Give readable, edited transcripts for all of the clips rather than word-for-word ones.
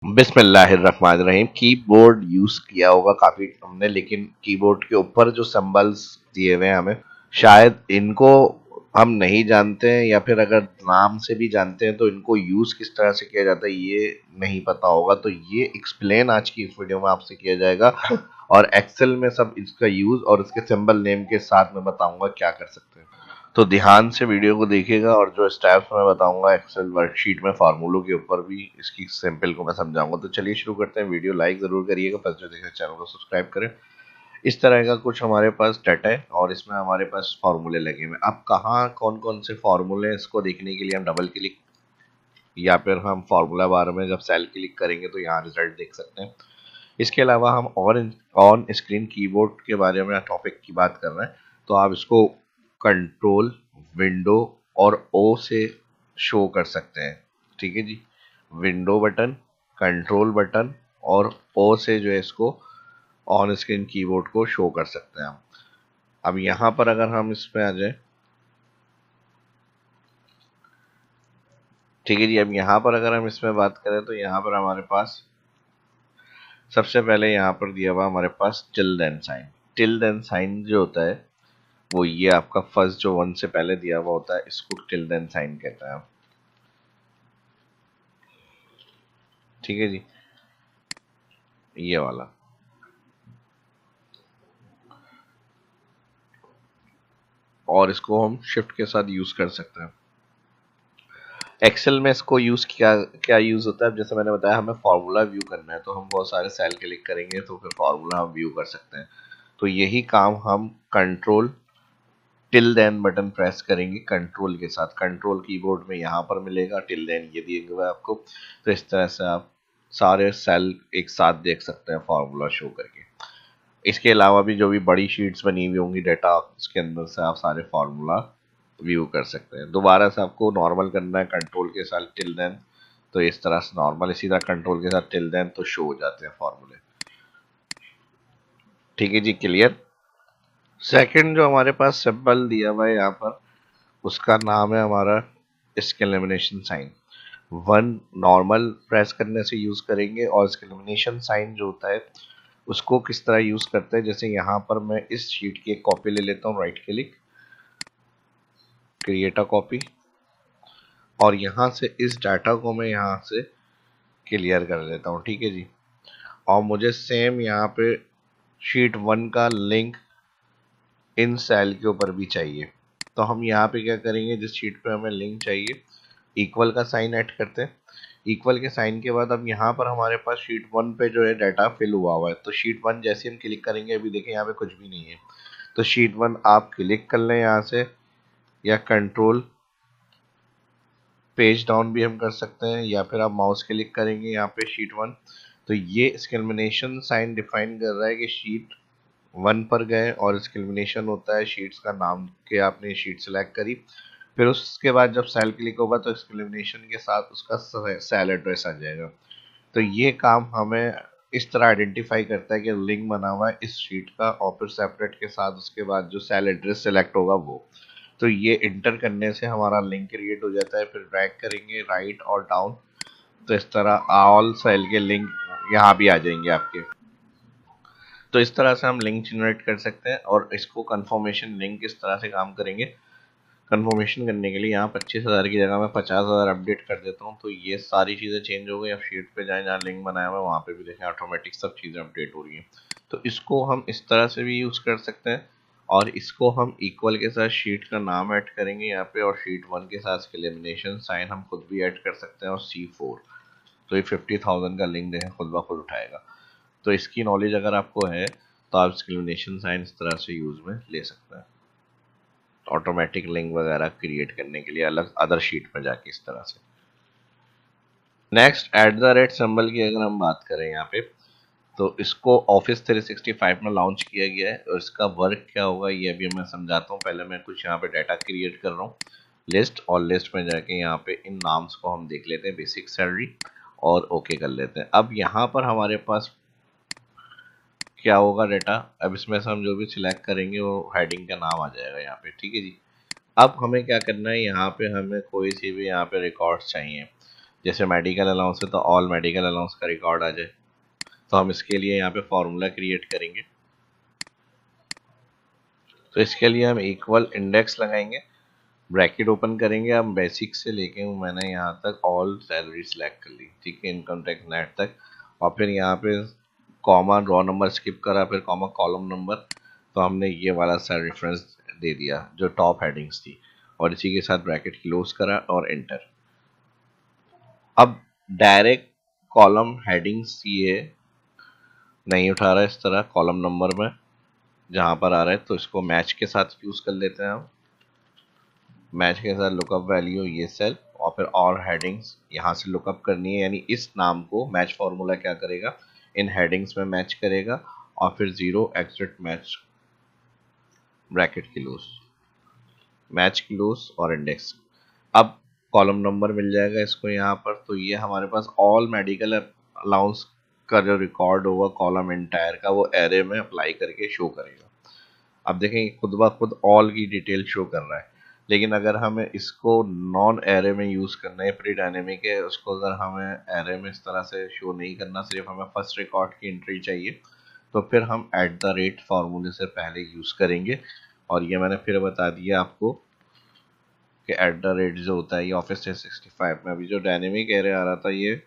बिस्मिल्लाहिर्रहमानिर्रहीम। Keyboard use किया होगा काफी हमने, लेकिन कीबोर्ड के ऊपर जो सिंबल्स दिए हुए हैं हमें, शायद इनको हम नहीं जानते हैं, या फिर अगर नाम से भी जानते हैं तो इनको यूज किस तरह से किया जाता है ये नहीं पता होगा। तो ये एक्सप्लेन आज की इस वीडियो में आपसे किया जाएगा, और एक्सेल में सब इसका यूज और इसके सिंबल नेम के साथ मैं बताऊंगा क्या कर सकते हैं। तो ध्यान से वीडियो को देखिएगा, और जो स्टेप्स मैं बताऊंगा एक्सेल वर्कशीट में फार्मूलों के ऊपर भी इसकी सैंपल को मैं समझाऊंगा। तो चलिए शुरू करते हैं। वीडियो लाइक जरूर करिएगा, फर्स्ट जो देखें चैनल को सब्सक्राइब करें। इस तरह का कुछ हमारे पास डाटा है और इसमें हमारे पास फार्मूले लगे हुए। अब कहाँ कौन कौन से फार्मूले हैं इसको देखने के लिए हम डबल क्लिक, या फिर हम फार्मूला बार में जब सेल क्लिक करेंगे तो यहाँ रिजल्ट देख सकते हैं। इसके अलावा हम और ऑन स्क्रीन कीबोर्ड के बारे में टॉपिक की बात कर रहे हैं, तो आप इसको कंट्रोल विंडो और ओ से शो कर सकते हैं। ठीक है जी, विंडो बटन, कंट्रोल बटन और ओ से जो है इसको ऑन स्क्रीन कीबोर्ड को शो कर सकते हैं हम। अब यहाँ पर अगर हम इसमें आ जाए, ठीक है जी, अब यहाँ पर अगर हम इसमें बात करें तो यहाँ पर हमारे पास सबसे पहले यहाँ पर दिया हुआ हमारे पास tilde sign. Tilde sign जो होता है वो ये आपका फर्स्ट जो वन से पहले दिया हुआ होता है, इसको टिल देन साइन कहता है। ठीक है जी, ये वाला। और इसको हम शिफ्ट के साथ यूज कर सकते हैं। एक्सेल में इसको यूज क्या क्या यूज होता है, जैसे मैंने बताया हमें फार्मूला व्यू करना है, तो हम बहुत सारे सेल क्लिक करेंगे तो फिर फार्मूला हम व्यू कर सकते हैं। तो यही काम हम control till then button press करेंगे कंट्रोल के साथ। कंट्रोल कीबोर्ड में यहाँ पर मिलेगा, टिल देन ये दिए हुआ है आपको। तो इस तरह से आप सारे सेल एक साथ देख सकते हैं फार्मूला शो करके। इसके अलावा भी जो भी बड़ी शीट्स बनी हुई होंगी डाटा, उसके अंदर से आप सारे फार्मूला व्यू कर सकते हैं। दोबारा से आपको नॉर्मल करना है कंट्रोल के साथ टिल देन, तो इस तरह से नॉर्मल, इसी तरह कंट्रोल के साथ टिल देन तो शो हो जाते हैं फार्मूले। ठीक है जी, क्लियर। सेकंड जो हमारे पास सिंबल दिया हुआ है यहाँ पर, उसका नाम है हमारा discrimination sign. One normal press करने से यूज करेंगे, और डिस्क्रिमिनेशन साइन जो होता है उसको किस तरह यूज करते हैं। जैसे यहाँ पर मैं इस शीट की एक कॉपी ले लेता हूँ, right click, create a copy, और यहाँ से इस डाटा को मैं यहाँ से क्लियर कर लेता हूँ। ठीक है जी, और मुझे सेम यहाँ पे शीट वन का लिंक इन सेल के ऊपर भी चाहिए। तो हम यहाँ पे क्या करेंगे, जिस शीट पे हमें लिंक चाहिए, इक्वल का साइन ऐड करते हैं। इक्वल के साइन के बाद अब यहाँ पर हमारे पास शीट वन पे जो है डाटा फिल हुआ है, तो शीट वन जैसे हम क्लिक करेंगे, अभी देखें यहाँ पे कुछ भी नहीं है। तो शीट वन आप क्लिक कर लें यहाँ से, या कंट्रोल पेज डाउन भी हम कर सकते हैं, या फिर आप माउस क्लिक करेंगे यहाँ पे शीट वन। तो ये डिस्क्रिमिनेशन साइन डिफाइन कर रहा है कि शीट वन पर गए, और डिस्क्रिमिनेशन होता है शीट्स का नाम के आपने शीट सेलेक्ट करी, फिर उसके बाद जब सेल क्लिक होगा तो डिस्क्रिमिनेशन के साथ उसका सेल एड्रेस आ जाएगा। तो ये काम हमें इस तरह आइडेंटिफाई करता है कि लिंक बना हुआ है इस शीट का, और फिर सेपरेट के साथ उसके बाद जो सेल एड्रेस सेलेक्ट होगा वो। तो ये इंटर करने से हमारा लिंक क्रिएट हो जाता है। फिर ड्रैग करेंगे राइट और डाउन, तो इस तरह ऑल सेल के लिंक यहाँ भी आ जाएंगे आपके। तो इस तरह से हम लिंक जनरेट कर सकते हैं, और इसको कंफर्मेशन लिंक किस तरह से काम करेंगे, कंफर्मेशन करने के लिए यहाँ 25,000 की जगह मैं 50,000 अपडेट कर देता हूँ। तो ये सारी चीज़ें चेंज हो गई। अब शीट पे जाएं जहाँ लिंक बनाया हुआ है, वहाँ पे भी देखें ऑटोमेटिक सब चीज़ें अपडेट हो रही हैं। तो इसको हम इस तरह से भी यूज़ कर सकते हैं, और इसको हम इक्वल के साथ शीट का नाम ऐड करेंगे यहाँ पे, और शीट वन के साथ डिस्क्रिमिनेशन साइन हम खुद भी ऐड कर सकते हैं, और C4। तो ये 50,000 का लिंक देखें खुद ब खुद उठाएगा। तो इसकी नॉलेज अगर आपको है तो आप डिस्क्रिमिनेशन साइन इस तरह से यूज़ में ले सकते हैं, ऑटोमेटिक लिंक वगैरह क्रिएट करने के लिए अलग अदर शीट पर जाके इस तरह से। Next at the rate symbol की अगर हम बात करें यहाँ पे, तो इसको ऑफिस 365 में लॉन्च किया गया है, और इसका वर्क क्या होगा ये अभी मैं समझाता हूँ। पहले मैं कुछ यहाँ पे डाटा क्रिएट कर रहा हूँ लिस्ट, और लिस्ट में जाके यहाँ पे इन नाम्स को हम देख लेते हैं, बेसिक सैलरी, और ओके कर लेते हैं। अब यहाँ पर हमारे पास क्या होगा डाटा, अब इसमें से हम जो भी सिलेक्ट करेंगे वो हेडिंग का नाम आ जाएगा यहाँ पे। ठीक है जी, अब हमें क्या करना है, यहाँ पे हमें कोई सी भी यहाँ पे रिकॉर्ड्स चाहिए। जैसे मेडिकल अलाउंस है तो ऑल मेडिकल अलाउंस का रिकॉर्ड आ जाए। तो हम इसके लिए यहाँ पे फॉर्मूला क्रिएट करेंगे। तो इसके लिए हम इक्वल इंडेक्स लगाएंगे, ब्रैकेट ओपन करेंगे। अब बेसिक से लेके मैंने यहाँ तक ऑल सैलरी सेलेक्ट कर ली, ठीक है, इनकम टैक्स नेट तक। और फिर यहाँ पे कॉमा रॉ नंबर स्किप करा, फिर कॉमा कॉलम नंबर। तो हमने ये वाला सा रेफरेंस दे दिया जो टॉप हेडिंग्स थी, और इसी के साथ ब्रैकेट क्लोज करा और एंटर। अब डायरेक्ट कॉलम हेडिंग्स ये नहीं उठा रहा इस तरह कॉलम नंबर में जहाँ पर आ रहा है, तो इसको मैच के साथ यूज़ कर लेते हैं हम। मैच के साथ लुकअप वैल्यू ये सेल, और फिर और हेडिंग्स यहाँ से लुकअप करनी है, यानी इस नाम को मैच फार्मूला क्या करेगा, इन हेडिंग्स में मैच करेगा। और फिर 0 exit match bracket close, match close और इंडेक्स। अब कॉलम नंबर मिल जाएगा इसको यहाँ पर। तो ये हमारे पास ऑल मेडिकल अलाउंस का जो रिकॉर्ड होगा कॉलम एंटायर का, वो एरे में अप्लाई करके शो करेगा। अब देखेंगे खुद ब खुद ऑल की डिटेल शो कर रहा है। लेकिन अगर हमें इसको नॉन एरे में यूज़ करना है, प्री डायनेमिक है, उसको अगर हमें एरे में इस तरह से शो नहीं करना, सिर्फ हमें फर्स्ट रिकॉर्ड की एंट्री चाहिए, तो फिर हम एट द रेट फार्मूले से पहले यूज़ करेंगे। और ये मैंने फिर बता दिया आपको कि एट द रेट जो होता है ये ऑफिस 365 में, अभी जो डायनेमिक एरे आ रहा था ये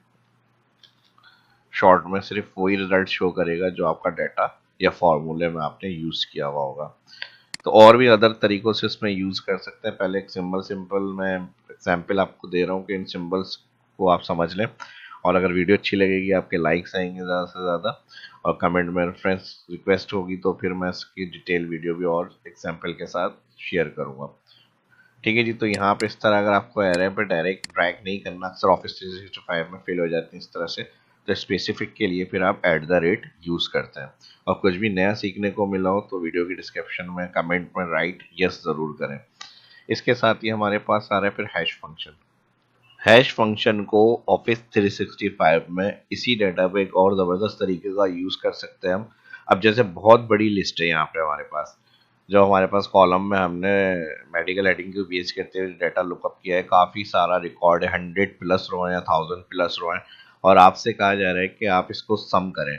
शॉर्ट में सिर्फ वही रिजल्ट शो करेगा जो आपका डाटा या फॉर्मूले में आपने यूज़ किया हुआ होगा। तो और भी अदर तरीकों से इसमें यूज़ कर सकते हैं। पहले एक सिंपल मैं एग्जाम्पल आपको दे रहा हूँ कि इन सिंबल्स को आप समझ लें। और अगर वीडियो अच्छी लगेगी, आपके लाइक्स आएंगे ज़्यादा से ज़्यादा, और कमेंट में रेफरेंस रिक्वेस्ट होगी, तो फिर मैं इसकी डिटेल वीडियो भी और एग्जाम्पल के साथ शेयर करूँगा। ठीक है जी। तो यहाँ पे इस तरह अगर आपको एरे पे डायरेक्ट ड्रैग नहीं करना, अक्सर ऑफिस 365 में फेल हो जाती है इस तरह से, तो स्पेसिफिक के लिए फिर आप एट द रेट यूज़ करते हैं। और कुछ भी नया सीखने को मिला हो तो वीडियो की डिस्क्रिप्शन में कमेंट में राइट यस ज़रूर करें। इसके साथ ही हमारे पास आ रहा है फिर हैश फंक्शन। हैश फंक्शन को ऑफिस 365 में इसी डाटा पे एक और ज़बरदस्त तरीके का यूज़ कर सकते हैं हम। अब जैसे बहुत बड़ी लिस्ट है यहाँ पे हमारे पास, जो हमारे पास कॉलम में हमने मेडिकल हेडिंग को बेस करते हुए डाटा लुकअप किया है, काफ़ी सारा रिकॉर्ड है, 100 प्लस रो है या 1000 प्लस रो है, और आपसे कहा जा रहा है कि आप इसको सम करें।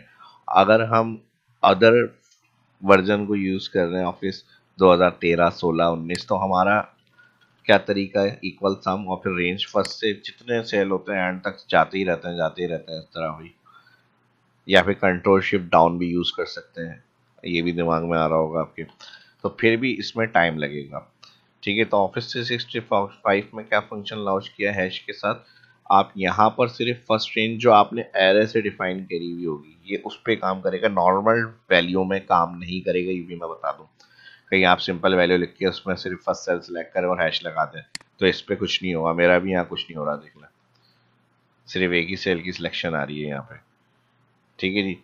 अगर हम अदर वर्जन को यूज़ कर रहे हैं ऑफिस 2013, 16, 19, तो हमारा क्या तरीका है, इक्वल सम और फिर रेंज फर्स्ट से जितने सेल होते हैं एंड तक जाते ही रहते हैं, जाते ही रहते हैं, इस तरह हुई। या फिर कंट्रोल शिफ्ट डाउन भी यूज़ कर सकते हैं, ये भी दिमाग में आ रहा होगा आपके। तो फिर भी इसमें टाइम लगेगा। ठीक है। तो ऑफिस 365 में क्या फंक्शन लॉन्च किया हैश के साथ, आप यहाँ पर सिर्फ फर्स्ट रेंज जो आपने एरे से डिफाइन करी हुई होगी ये उस पर काम करेगा, नॉर्मल वैल्यू में काम नहीं करेगा, ये भी मैं बता दूँ। कहीं आप सिंपल वैल्यू लिख के उसमें सिर्फ फर्स्ट सेल सेलेक्ट करें और हैश लगा दें, तो इस पर कुछ नहीं होगा। मेरा भी यहाँ कुछ नहीं हो रहा, देख लें, सिर्फ एक ही सेल की सिलेक्शन आ रही है यहाँ पे। ठीक है जी।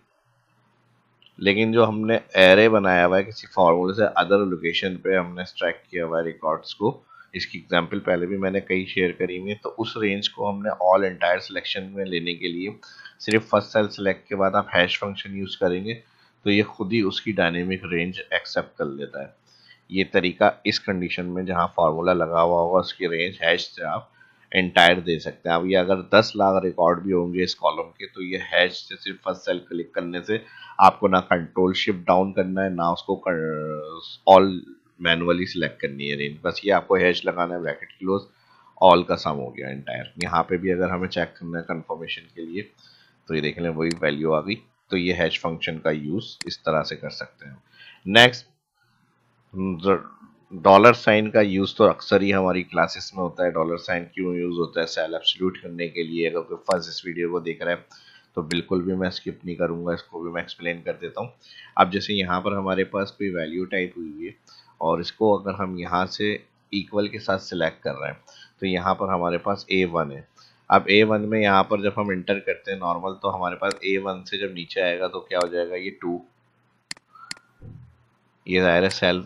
लेकिन जो हमने एरे बनाया हुआ है किसी फॉर्मूले से अदर लोकेशन पे हमने स्ट्रैक किया हुआ है रिकॉर्ड्स को, इसकी एग्जांपल पहले भी मैंने कई शेयर करी हुई है। तो उस रेंज को हमने ऑल एंटायर सिलेक्शन में लेने के लिए सिर्फ फर्स्ट सेल सेलेक्ट के बाद आप हैश फंक्शन यूज़ करेंगे, तो ये खुद ही उसकी डायनेमिक रेंज एक्सेप्ट कर लेता है। ये तरीका इस कंडीशन में जहाँ फार्मूला लगा हुआ होगा उसकी रेंज हैश से आप एंटायर दे सकते हैं। अब ये अगर 10 लाख रिकॉर्ड भी होंगे इस कॉलम के, तो ये हैश से सिर्फ फर्स्ट सेल क्लिक करने से आपको ना कंट्रोल शिफ्ट डाउन करना है, ना उसको ऑल मैनुअली सिलेक्ट करनी है रेंज, बस ये आपको हैश लगाना है, ब्रैकेट क्लोज, ऑल का सम हो गया एंटायर। यहाँ पे भी अगर हमें चेक करना है कंफर्मेशन के लिए, तो ये देख लें वही वैल्यू आ गई। तो ये हैश फंक्शन का यूज़ इस तरह से कर सकते हैं। नेक्स्ट, डॉलर साइन का यूज़ तो अक्सर ही हमारी क्लासेस में होता है। डॉलर साइन क्यों यूज़ होता है, सेल एब्सोल्यूट करने के लिए। अगर कोई फर्स्ट इस वीडियो को देख रहा है तो बिल्कुल भी मैं स्किप नहीं करूँगा, इसको भी मैं एक्सप्लेन कर देता हूँ। अब जैसे यहाँ पर हमारे पास कोई वैल्यू टाइप हुई हुई है और इसको अगर हम यहाँ से इक्वल के साथ सिलेक्ट कर रहे हैं, तो यहाँ पर हमारे पास A1 है। अब A1 में यहाँ पर जब हम इंटर करते हैं नॉर्मल, तो हमारे पास A1 से जब नीचे आएगा तो क्या हो जाएगा, ये 2, ये ज़ाहिर है सेल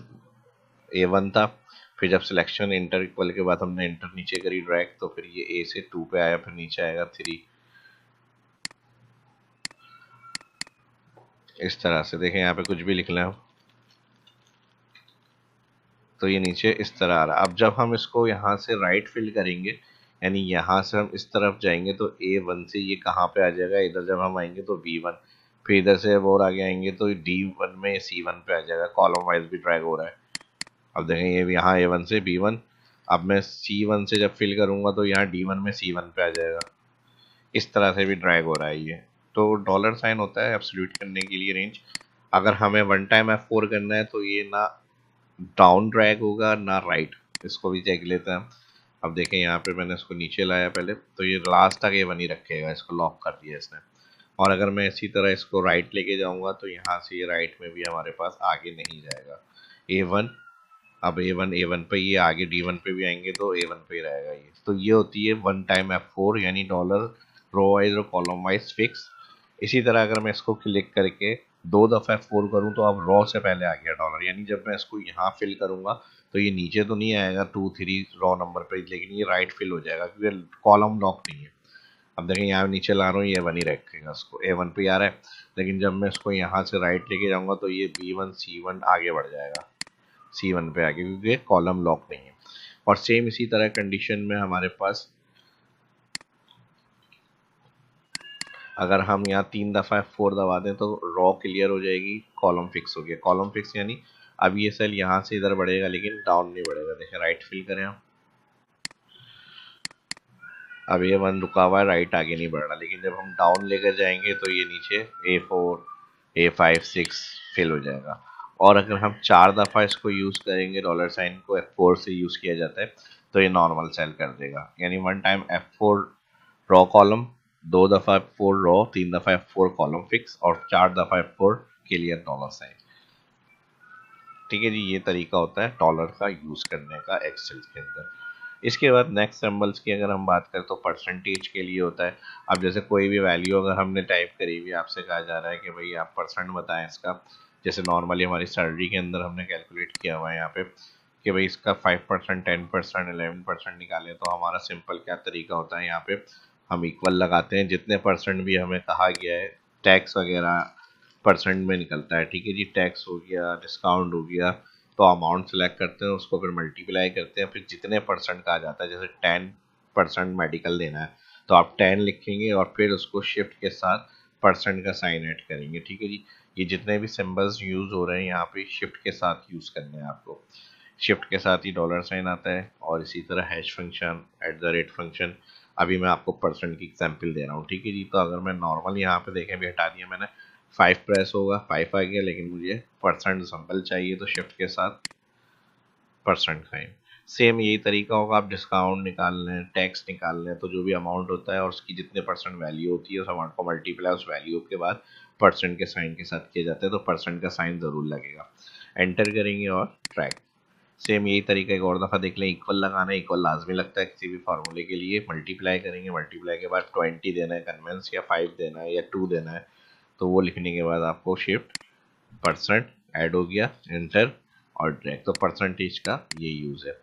A1 था। फिर जब सिलेक्शन इंटर इक्वल के बाद हमने इंटर नीचे करी ड्रैग, तो फिर ये A से 2 पे आया, फिर नीचे आएगा 3। इस तरह से देखें, यहाँ पे कुछ भी लिख लें हम, तो ये नीचे इस तरह आ रहा है। अब जब हम इसको यहाँ से राइट फिल करेंगे, यानी यहाँ से हम इस तरफ जाएंगे तो A1 से ये कहाँ पे आ जाएगा, इधर जब हम आएंगे तो B1, फिर इधर से और आगे आएंगे तो D1 में C1 पे आ जाएगा, कॉलम वाइज भी ड्रैग हो रहा है। अब देखें ये यहाँ A1 से B1, अब मैं C1 से जब फिल करूंगा तो यहाँ D1 में C1 पे आ जाएगा, इस तरह से भी ड्रैग हो रहा है ये। तो डॉलर साइन होता है एब्सोल्यूट करने के लिए रेंज। अगर हमें वन टाइम F4 करना है तो ये ना डाउन ड्रैग होगा ना राइट, इसको भी चेक लेते हैं। अब देखें यहाँ पे मैंने इसको नीचे लाया पहले, तो ये लास्ट तक A1 ही रखेगा, इसको लॉक कर दिया इसने। और अगर मैं इसी तरह इसको राइट लेके जाऊंगा तो यहाँ से ये राइट में भी हमारे पास आगे नहीं जाएगा A1। अब A1 पे ये आगे D1 पे भी आएंगे तो A1 पे ही रहेगा ये। तो ये होती है वन टाइम F4, यानी डॉलर रो वाइज और कॉलम वाइज फिक्स। इसी तरह अगर मैं इसको क्लिक करके दो दफ़ा F4 करूँ तो अब रॉ से पहले आ गया डॉलर, यानी जब मैं इसको यहाँ फिल करूँगा तो ये नीचे तो नहीं आएगा 2 3 रॉ नंबर पे, लेकिन ये राइट फिल हो जाएगा क्योंकि कॉलम लॉक नहीं है। अब देखें यहाँ नीचे ला रहा हूँ, ये A1 ही रखेगा, इसको A1 पे आ रहा है, लेकिन जब मैं इसको यहाँ से राइट लेके जाऊँगा तो ये B1 C1 आगे बढ़ जाएगा C1 पे आगे, क्योंकि कॉलम लॉक नहीं है। और सेम इसी तरह कंडीशन में हमारे पास अगर हम यहाँ 3 दफ़ा F4 दबा दें तो रॉ क्लियर हो जाएगी, कॉलम फिक्स हो गया। कॉलम फिक्स यानी अब ये सेल यहाँ से इधर बढ़ेगा लेकिन डाउन नहीं बढ़ेगा। देखें राइट फिल करें हम, अब A1 रुका हुआ है, राइट आगे नहीं बढ़ रहा, लेकिन जब हम डाउन लेकर जाएंगे तो ये नीचे A4 A5 6 फिल हो जाएगा। और अगर हम 4 दफ़ा इसको यूज़ करेंगे, डॉलर साइन को F4 से यूज़ किया जाता है, तो ये नॉर्मल सेल कर देगा। यानी one time F4 raw column, 2 दफ़ा F4 रॉ, 3 दफ़ा F4 कॉलम फिक्स और 4 दफ़ा F4 क्लियर डॉलर साइन। ठीक है जी, ये तरीका होता है डॉलर का यूज़ करने का एक्सेल के अंदर। इसके बाद नेक्स्ट सिंबल्स की अगर हम बात करें तो परसेंटेज के लिए होता है। अब जैसे कोई भी वैल्यू अगर हमने टाइप करी हुई, आपसे कहा जा रहा है कि भाई आप परसेंट बताएं इसका, जैसे नॉर्मली हमारी सैलरी के अंदर हमने कैलकुलेट किया हुआ है यहाँ पे कि भाई इसका 5% 10% 11% निकालें, तो हमारा सिंपल क्या तरीका होता है, यहाँ पे हम इक्वल लगाते हैं, जितने परसेंट भी हमें कहा गया है टैक्स वगैरह परसेंट में निकलता है। ठीक है जी, टैक्स हो गया, डिस्काउंट हो गया, तो अमाउंट सेलेक्ट करते हैं, उसको फिर मल्टीप्लाई करते हैं, फिर जितने परसेंट का आ जाता है, जैसे 10% मेडिकल देना है तो आप 10 लिखेंगे और फिर उसको शिफ्ट के साथ परसेंट का साइन ऐड करेंगे। ठीक है जी, ये जितने भी सिंबल्स यूज़ हो रहे हैं यहाँ पे शिफ्ट के साथ यूज़ करने हैं आपको। शिफ्ट के साथ ही डॉलर साइन आता है, और इसी तरह hash function, at the rate function. अभी मैं आपको परसेंट की एग्जाम्पल दे रहा हूँ। ठीक है जी, तो अगर मैं नॉर्मल यहाँ पे देखें, भी हटा दिया मैंने, 5 प्रेस होगा, 5 आ गया, लेकिन मुझे परसेंट सिंबल चाहिए तो शिफ्ट के साथ परसेंट साइन। सेम यही तरीका होगा, आप डिस्काउंट निकाल लें, टैक्स निकाल लें, तो जो भी अमाउंट होता है और उसकी जितने परसेंट वैल्यू होती है उस अमाउंट को मल्टीप्लाई उस वैल्यू के बाद परसेंट के साइन के साथ किया जाता है, तो परसेंट का साइन ज़रूर लगेगा। एंटर करेंगे और ट्रैक। सेम यही तरीका एक और दफ़ा देख लें, इक्वल लगाना है, इक्वल लाजमी लगता है किसी भी फार्मूले के लिए। मल्टीप्लाई करेंगे, मल्टीप्लाई के बाद 20 देना है कन्वेंस, या 5 देना है या 2 देना है, तो वो लिखने के बाद आपको शिफ्ट परसेंट ऐड हो गया, एंटर और ड्रैग। तो परसेंटेज का ये यूज़ है।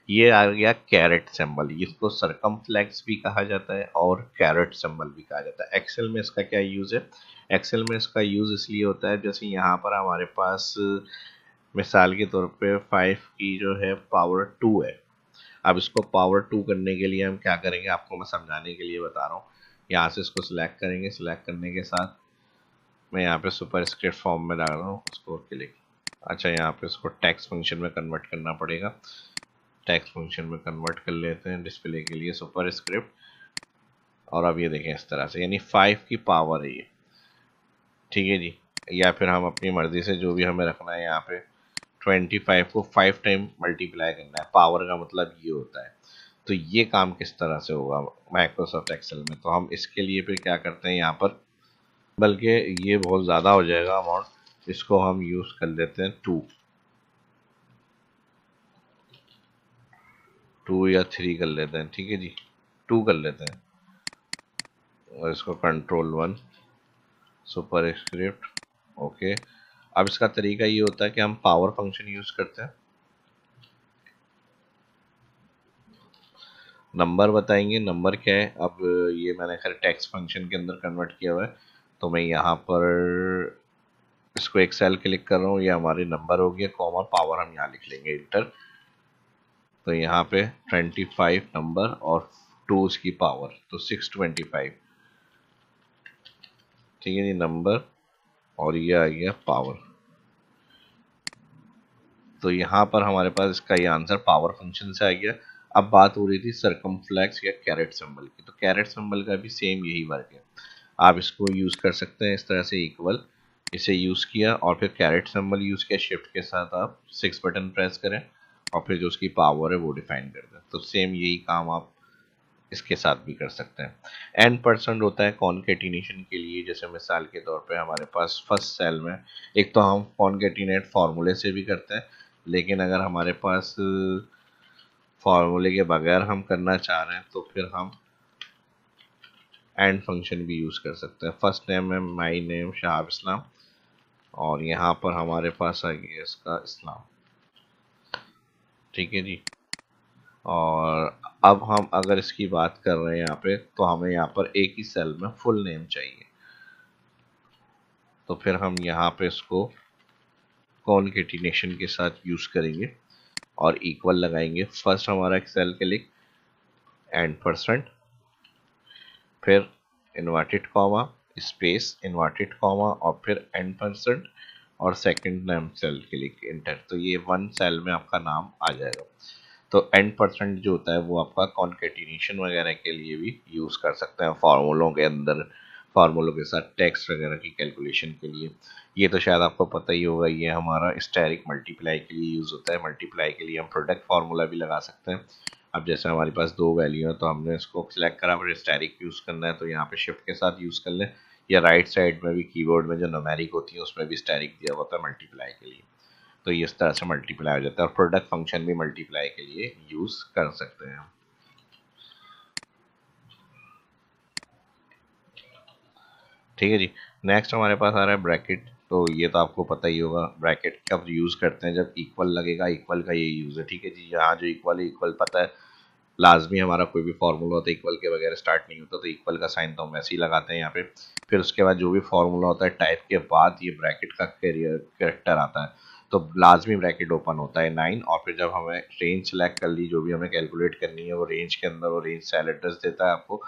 ये आ गया कैरेट सिंबल, इसको सरकमफ्लेक्स भी कहा जाता है और कैरेट सिंबल भी कहा जाता है। एक्सेल में इसका क्या यूज़ है, एक्सेल में इसका यूज़ इसलिए होता है, जैसे यहाँ पर हमारे पास मिसाल के तौर पे 5 की जो है पावर 2 है। अब इसको पावर 2 करने के लिए हम क्या करेंगे, आपको मैं समझाने के लिए बता रहा हूँ। यहाँ से इसको सिलेक्ट करेंगे, सिलेक्ट करने के साथ मैं यहाँ पे सुपर स्क्रिप्ट फॉर्म में डाल रहा हूँ उसको क्लिक। अच्छा, यहाँ पे इसको टेक्स्ट फंक्शन में कन्वर्ट करना पड़ेगा, टेक्स्ट फंक्शन में कन्वर्ट कर लेते हैं डिस्प्ले के लिए सुपर स्क्रिप्ट। और अब ये देखें इस तरह से, यानी 5 की पावर है ये। ठीक है जी, या फिर हम अपनी मर्जी से जो भी हमें रखना है, यहाँ पे 25 को 5 टाइम मल्टीप्लाई करना है, पावर का मतलब ये होता है। तो ये काम किस तरह से होगा माइक्रोसॉफ्ट एक्सेल में, तो हम इसके लिए फिर क्या करते हैं यहाँ पर, बल्कि ये बहुत ज़्यादा हो जाएगा अमाउंट, इसको हम यूज़ कर लेते हैं 2 या 3 कर लेते हैं। ठीक है जी, 2 कर लेते हैं और इसको कंट्रोल 1 सुपर स्क्रिप्ट ओके। अब इसका तरीका ये होता है कि हम पावर फंक्शन यूज़ करते हैं, नंबर बताएंगे, नंबर क्या है। अब ये मैंने खैर टेक्स्ट फंक्शन के अंदर कन्वर्ट किया हुआ है, तो मैं यहाँ पर इसको एक सेल क्लिक कर रहा हूँ, ये हमारे नंबर हो गया, कॉमा पावर हम यहाँ लिख लेंगे इंटर। तो यहाँ पे 25 नंबर और 2 उसकी पावर, तो 625, ठीक है जी, नंबर, और ये आ गया पावर। तो यहाँ पर हमारे पास इसका ये आंसर पावर फंक्शन से आ गया। अब बात हो रही थी सरकमफ्लेक्स या कैरेट सिंबल की, तो कैरेट सिंबल का भी सेम यही वर्क है। आप इसको यूज़ कर सकते हैं इस तरह से, इक्वल, इसे यूज़ किया और फिर कैरेट सिंबल यूज़ किया, शिफ्ट के साथ आप 6 बटन प्रेस करें और फिर जो उसकी पावर है वो डिफाइन कर दें। तो सेम यही काम आप इसके साथ भी कर सकते हैं। n% होता है कॉन्केटिनेशन के लिए, जैसे मिसाल के तौर पे हमारे पास फर्स्ट सेल में, एक तो हम कॉन्केटिनेट फार्मूले से भी करते हैं, लेकिन अगर हमारे पास फार्मूले के बगैर हम करना चाह रहे हैं तो फिर हम एंड फंक्शन भी यूज़ कर सकते हैं। फर्स्ट नेम है माई नेम शहाब इस्लाम, और यहाँ पर हमारे पास आ गया इसका इस्लाम, ठीक है जी। और अब हम अगर इसकी बात कर रहे हैं यहाँ पे, तो हमें यहाँ पर एक ही सेल में फुल नेम चाहिए, तो फिर हम यहाँ पे इसको कॉन्केटिनेशन के साथ यूज़ करेंगे और इक्वल लगाएंगे। फर्स्ट हमारा एक सेल क्लिक, n%, फिर inverted comma, space, inverted comma और फिर n%, और second name cell click, enter. तो ये वन सेल में आपका नाम आ जाएगा। तो n% जो होता है वो आपका कॉन्केटिनेशन वगैरह के लिए भी यूज़ कर सकते हैं, फार्मूलों के अंदर, फार्मूलों के साथ टेक्स्ट वगैरह की कैलकुलेशन के लिए। ये तो शायद आपको पता ही होगा, ये हमारा स्टेरिक मल्टीप्लाई के लिए यूज़ होता है। मल्टीप्लाई के लिए हम प्रोडक्ट फार्मूला भी लगा सकते हैं। अब जैसे हमारे पास दो वैल्यू है तो हमने इसको सिलेक्ट करा, फिर स्टेरिक यूज़ करना है तो यहाँ पे शिफ्ट के साथ यूज़ कर लें, या राइट साइड में भी कीबोर्ड में जो न्यूमेरिक होती है उसमें भी स्टेरिक दिया होता है मल्टीप्लाई के लिए। तो इस तरह से मल्टीप्लाई हो जाता है, और प्रोडक्ट फंक्शन भी मल्टीप्लाई के लिए यूज़ कर सकते हैं। ठीक है जी। नेक्स्ट हमारे पास आ रहा है ब्रैकेट। तो ये तो आपको पता ही होगा, ब्रैकेट कब यूज़ करते हैं, जब इक्वल लगेगा, इक्वल का ये यूज़ है। ठीक है जी, यहाँ जो इक्वल है, इक्वल पता है लाजमी हमारा कोई भी फार्मूला होता है इक्वल के बगैर स्टार्ट नहीं होता, तो इक्वल का साइन तो हम वैसे ही लगाते हैं यहाँ पे। फिर उसके बाद जो भी फार्मूला होता है टाइप के बाद ये ब्रैकेट का कैरेक्टर आता है, तो लाजमी ब्रैकेट ओपन होता है 9, और फिर जब हमें रेंज सेलेक्ट कर ली, जो भी हमें कैलकुलेट करनी है वो रेंज के अंदर, वो रेंज सेल एड्रेस देता है आपको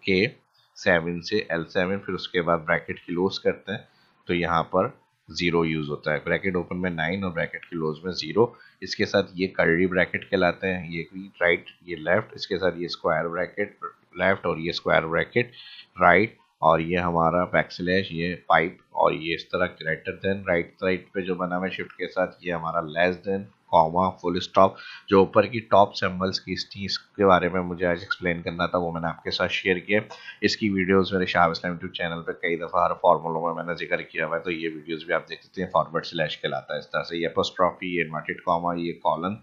K7 से L7, फिर उसके बाद ब्रैकेट क्लोज करते हैं तो यहाँ पर 0 यूज़ होता है। ब्रैकेट ओपन में 9 और ब्रैकेट क्लोज में 0। इसके साथ ये कर्ली ब्रैकेट कहलाते हैं, ये राइट, ये लेफ्ट, इसके साथ ये स्क्वायर ब्रैकेट लेफ्ट, और ये स्क्वायर ब्रैकेट राइट, और ये हमारा बैकस्लैश, ये पाइप, और ये इस तरह ग्रेटर देन, राइट साइड पे जो बना हुआ है शिफ्ट के साथ, ये हमारा less than, comma, full stop. जो ऊपर की टॉप सिंबल्स की थी इसके बारे में मुझे आज एक्सप्लेन करना था, वो मैंने आपके साथ शेयर किया। इसकी वीडियोस मेरे शहाब इस्लाम यूट्यूब चैनल पे कई दफ़ा हर फार्मूलों में मैंने जिक्र किया हुआ है, तो ये वीडियोस भी आप देख सकते हैं। फॉरवर्ड स्लैश कहलाता है इस तरह से, ये एपोस्ट्रॉफी, ये इन्वर्टेड कॉमा, ये कॉलन,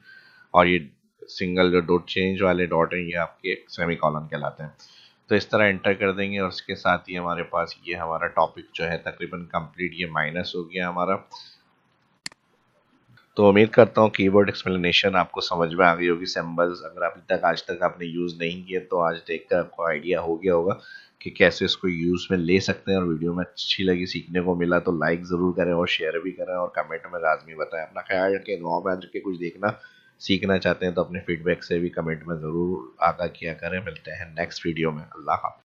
और ये सिंगल जो डॉट चेंज वाले डॉट हैं ये आपके सेमी कॉलन कहलाते हैं। तो इस तरह एंटर कर देंगे, और इसके साथ ही हमारे पास ये हमारा टॉपिक जो है तकरीबन कंप्लीट, ये माइनस हो गया हमारा। तो उम्मीद करता हूँ कीबोर्ड एक्सप्लेनेशन आपको समझ में आ गई होगी। सिंबल्स अगर अभी तक आज तक आपने यूज़ नहीं किए तो आज देखकर आपको आइडिया हो गया होगा कि कैसे इसको यूज़ में ले सकते हैं। और वीडियो में अच्छी लगी, सीखने को मिला तो लाइक ज़रूर करें और शेयर भी करें, और कमेंट में लाजमी बताएं। अपना ख्याल रखें, दुआ में के कुछ देखना सीखना चाहते हैं तो अपने फीडबैक से भी कमेंट में ज़रूर आगाह किया करें। मिलते हैं नेक्स्ट वीडियो में। अल्लाह हाफ़िज़।